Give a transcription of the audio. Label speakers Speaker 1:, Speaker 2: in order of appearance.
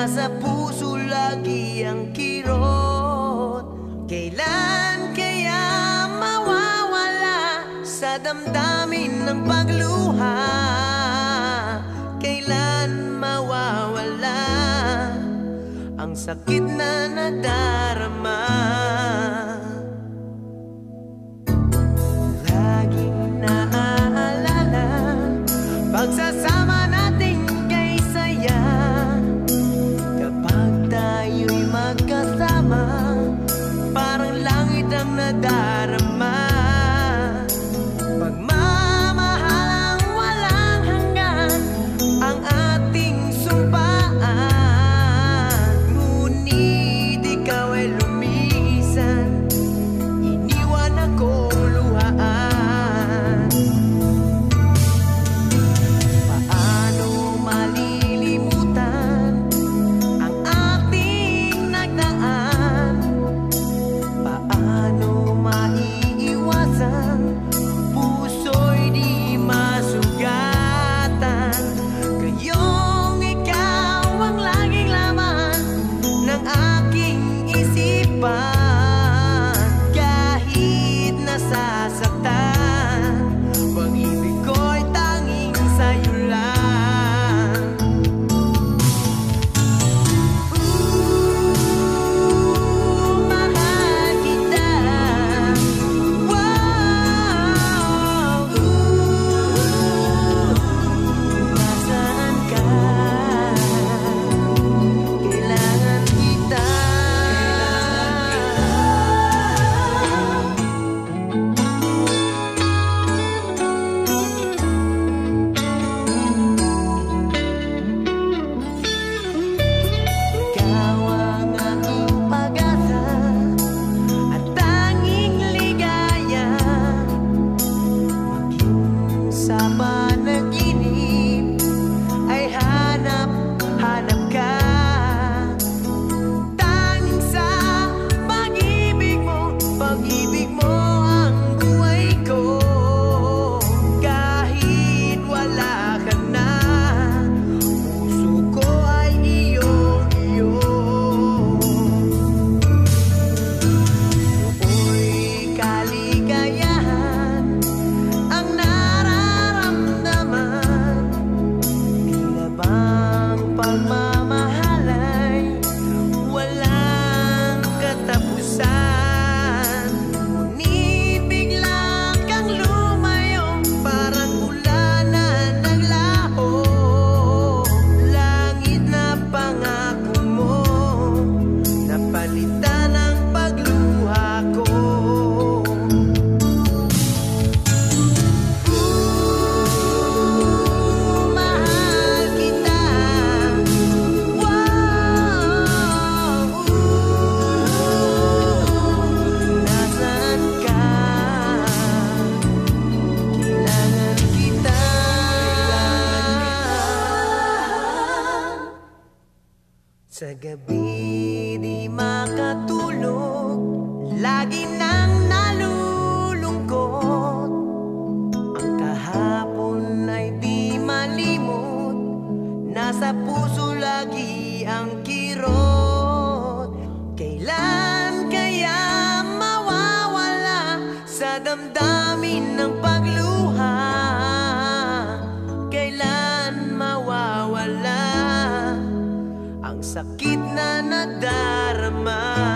Speaker 1: nasa puso lagi ang kirot. Kailan kaya mawawala sa damdamin ng pagluha? Kailan mawawala ang sakit na nadarama? Laging naaalala pagsasama nating kay saya. Kapag tayo'y magkasama, parang langit ang nadarama. Pagmamahalang walang hanggan ang ating sumpaan. Ngunit ikaw ay lumisan, iniwan akong luhaan. Paano malilimutan ang ating nagdaan? Paano maiiwasan puso'y di masugatan? Gayong ikaw ang laging laman ng aking isipan. Kahit nasasaktan, pag-ibig ko'y tanging sa'yo lang. Mahal kita. Wow. Nasaan ka? Kailangan kita. Ikaw ang aking pag-asa at tanging ligaya. Maging sa panaginip ay hanap-hanap ka. Tanging sa pag-ibig mo ang buhay ko. Kahit wala ka na, puso ko ay iyong-iyo. Nooy kaligayahan ang nararamdaman. Tila bang pagmamahalay walang katapusan. Ngunit bigla kang lumayo, parang ulan na naglaho. Langit na pangako mo, napalitan ang pagluha ko. Mahal kita. Wow. Nasaan ka? Kailangan kita. Sa gabi di makatulog, lagi nang nalulungkot. Ang kahapon ay di malimot, nasa puso lagi ang kirot. Kailan kaya mawawala sa damdamin ng pagluha? Kailan mawawala ang sakit na nadarama?